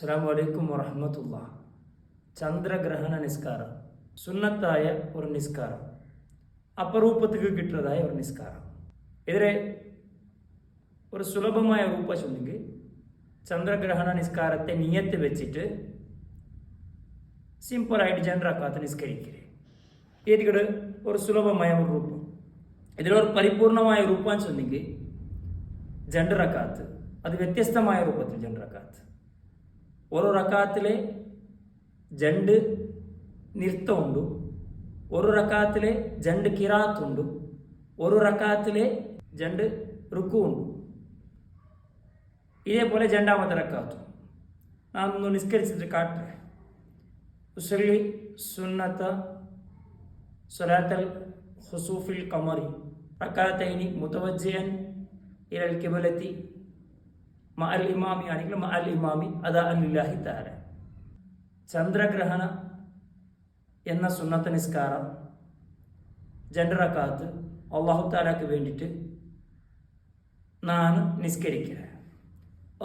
അസ്സലാമു അലൈക്കും വറഹ്മത്തുള്ളാഹ്. ചന്ദ്രഗ്രഹണ നിസ്കാരം സുന്നത്തായ ഒരു നിസ്കാരം, അപരൂപത്തിക്ക് കിട്ടുന്നതായ ഒരു നിസ്കാരം. ഇതിലെ ഒരു സുലഭമായ രൂപ ചൊല്ലിക്ക് ചന്ദ്രഗ്രഹണ നിസ്കാരത്തെ നിയത്ത് വെച്ചിട്ട് സിമ്പിളായിട്ട് ജനറക്കാത്ത നിസ്കരിക്കുക. ഇതിൽ ഒരു സുലഭമായ ഒരു രൂപം, ഇതിലൊരു പരിപൂർണമായ രൂപം ചൊല്ലിക്ക് ജനറക്കാത്ത്, അത് വ്യത്യസ്തമായ രൂപത്തിൽ ജനറക്കാത്ത്. ഒരു റക്കാത്തിലെ ജണ്ട് നൃത്തമുണ്ട്, ഒരു റക്കാത്തിലെ ജണ്ട് കിറാത്തുണ്ട്, ഒരു റക്കാത്തിലെ ജണ്ട് റുക്കുണ്ട്. ഇതേപോലെ രണ്ടാമത്തെ റക്കാത്തും നാം ഒന്ന് നിസ്കരിച്ചിട്ട് കാട്ടെ. ഉസല്ലി സുന്നത്ത സ്വലാത്തൽ ഖുസൂഫിൽ ഖമറി റക്കാത്തൈനി മുതവജ്ജിഅൻ ഇലൽ ഖിബ്ലത്തി മഅൽ ഇമാമി ആണെങ്കിൽ മഅൽ ഇമാമി അദാഅൻ ലില്ലാഹി തആല. ചന്ദ്രഗ്രഹണ എന്ന സുന്നത്ത നിസ്കാരം രണ്ട് റക്അത്ത് അല്ലാഹു തആലക്ക് വേണ്ടിയിട്ട് നാം നിസ്കരിക്കുക.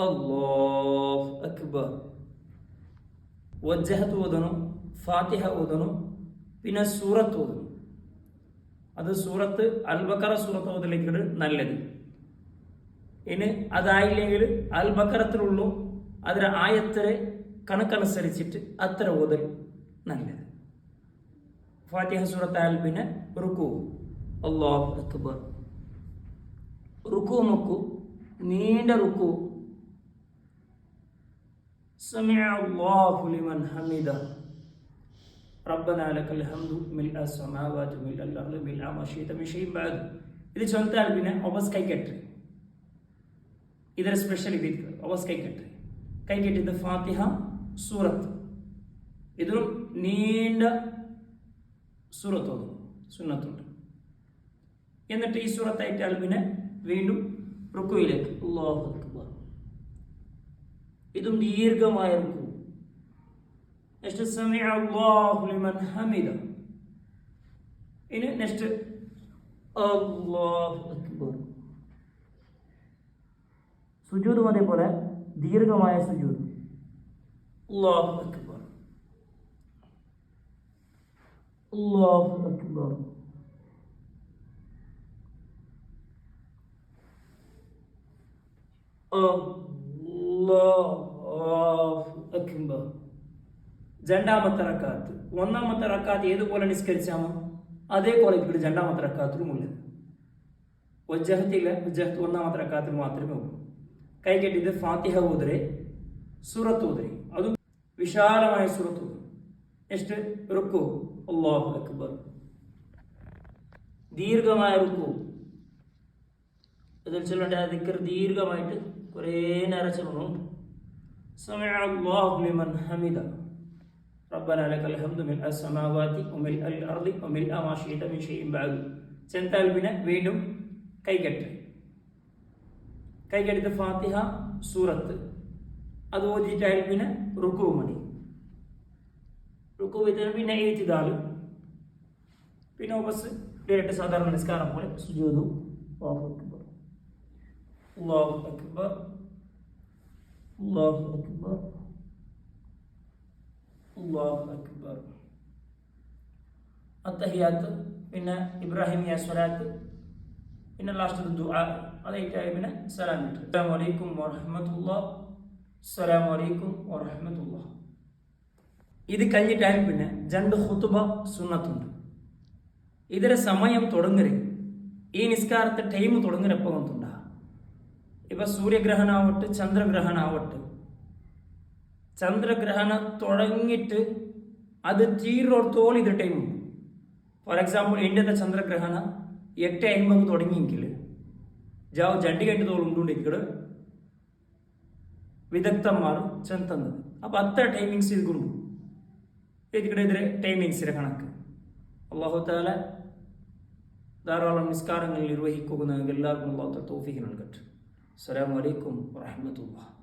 അല്ലാഹു അക്ബർ. വജ്ജഹത്ത് ഓതണം, ഫാത്തിഹ ഓതണം, പിന്നെ സൂറത്ത് ഓതണം. അത് സൂറത്ത് അൽ ബഖറ സൂറത്ത് ഓതലേക്കാണ് നല്ലത്. ഇനി അതായില്ലെങ്കിൽ അൽ ബഖറത്തിലുള്ളൂ അതിലെ ആയത്തിലെ കണക്കനുസരിച്ചിട്ട് അത്ര ഓതൽ നല്ലത്. ഫാത്തിഹ സൂറത്തായാൽ പിന്നെ റുക്കു, അല്ലാഹു അക്ബർ. റുക്കു മുക്കു നീണ്ട റുക്കു, സമിഅ അല്ലാഹു ലിമൻ ഹമിദ റബ്ബനാ ലക്കൽ ഹംദു മിൽഅ സമാവാതി മിൽഅൽ അർളി മിൽഅ മാ ശിഇത മിൻ ശൈഇൻ ബഅദ്. ഇത് ചൊല്ലിയാൽ പിന്നെ ഒബസ് കൈകെട്ട്, ಇದರ ಸ್ಪೆಷಲ್ ಇದು ಅವಸ್ ಕೈ ಕೆಟ್ಟಿದ್ದ ಫಾತಿಹ ಸೂರತ್, ಇದು നീണ്ട സൂറത്ത് ഓതും സുന്നത്തുണ്ട്. എന്നിട്ട് ഈ സൂറത്തായിട്ടാൽ പിന്നെ വീണ്ടും റുക്കുയിലേക്ക് അല്ലാഹു അക്ബർ. ഇതും ദീർഘമായ റുക്കു. നെക്സ്റ്റ് സമിഅ അല്ലാഹു ലിമൻ ഹമിദ. ഇനി നെക്സ്റ്റ് അല്ലാഹു അക്ബർ. സുജൂദും അതേപോലെ ദീർഘമായ സുജൂദ്, അല്ലാഹു അക്ബർ, അല്ലാഹു അക്ബർ, അല്ലാഹു അക്ബർ. രണ്ടാമത്തെ റക്അത്ത് ഒന്നാമത്തെ റക്അത്ത് ഏതുപോലെ നിസ്കരിച്ചാമോ അതേ ക്വാളിറ്റി രണ്ടാമത്തെ റക്അത്തിലും ഉള്ളത്. വജ്ജഹത്തില്ല, വജ്ജഹത്ത് ഒന്നാമത്തെ റക്അത്തിൽ മാത്രമേ ഉള്ളൂ. കൈ കെട്ടിയത് ഫാത്തിഹ ഓതരെ, സൂറത്ത് ഓതരെ, അതും വിശാലമായ സൂറത്ത് ഓതും. നെക്സ്റ്റ് റുക്കു, അല്ലാഹു അക്ബർ, ദീർഘമായ റുക്കു. ഇതിൽ ചൊല്ലേണ്ട ദിക്ർ ദീർഘമായിട്ട് കുറേ നേരം ചൊല്ലണം. സമിഅ അല്ലാഹു ലിമൻ ഹമിദ റബ്ബനാ ലക്കൽ ഹംദു മിൽഅ സമാവാതി വമിൽഅൽ അർളി വമിൽഅ മാ ശിഇത മിൻ ശൈഇൻ ബഅദ്. ചെന്താൽ പിന്നെ വീണ്ടും കൈകെട്ട്, കൈകെടുത്ത് ഫാത്തിഹ സൂറത്ത് അത് ഓതിയിട്ടായാൽ പിന്നെ റുക്കു മതി. റുക്കു ചെയ്താൽ പിന്നെ എഴുതിതാൽ പിന്നെ ഒബസ് ഡയറക്റ്റ് സാധാരണ നിസ്കാരം പോലെ സുജൂദു. അല്ലാഹു അക്ബർ, അല്ലാഹു അക്ബർ, അല്ലാഹു അക്ബർ, അല്ലാഹു അക്ബർ. അത്തഹിയാത്ത്, പിന്നെ ഇബ്രാഹിമിയ സ്വലാത്ത്, പിന്നെ ലാസ്റ്റ് ദുആ, അതായിട്ടായി പിന്നെ സലാം കിട്ടും. അസ്സലാമു അലൈക്കും വറഹ്മത്തുള്ളാഹി, അസ്സലാമു അലൈക്കും വറഹ്മത്തുള്ളാഹി. ഇത് കഴിഞ്ഞിട്ടായാലും പിന്നെ രണ്ട് ഖുതുബ സുന്നത്തുണ്ട്. ഇതിലെ സമയം തുടങ്ങരുത്. ഈ നിസ്കാരത്തെ ടൈം തുടങ്ങുന്നപ്പോൾ വന്നിട്ടുണ്ടാ. ഇപ്പൊ സൂര്യഗ്രഹണം ആവട്ടെ ചന്ദ്രഗ്രഹണം ആവട്ടെ, ചന്ദ്രഗ്രഹണം തുടങ്ങിയിട്ട് അത് തീരോടത്തോളം ഇത് ടൈമുണ്ട്. ഫോർ എക്സാമ്പിൾ ഇന്ത്യത്തെ ചന്ദ്രഗ്രഹണം 8:50 തുടങ്ങിയെങ്കിൽ ജാവ് ജണ്ടി കഴിഞ്ഞ തോളം ഉണ്ടുണ്ടെങ്കിൽ വിദഗ്ധന്മാർ ചെന്നത്. അപ്പം അത്ര ടൈമിങ്സ് ഇതുകൊണ്ടു ഇതിലെ ടൈമിങ്സിലെ കണക്ക്. അല്ലാഹു തആല ധാരാളം നിസ്കാരങ്ങൾ നിർവഹിക്കുന്ന എല്ലാവർക്കും അല്ലാഹു തൗഫീഖ് നൽകട്ടെ. അസ്സലാമു അലൈക്കും വറഹ്മത്തുള്ളാഹി.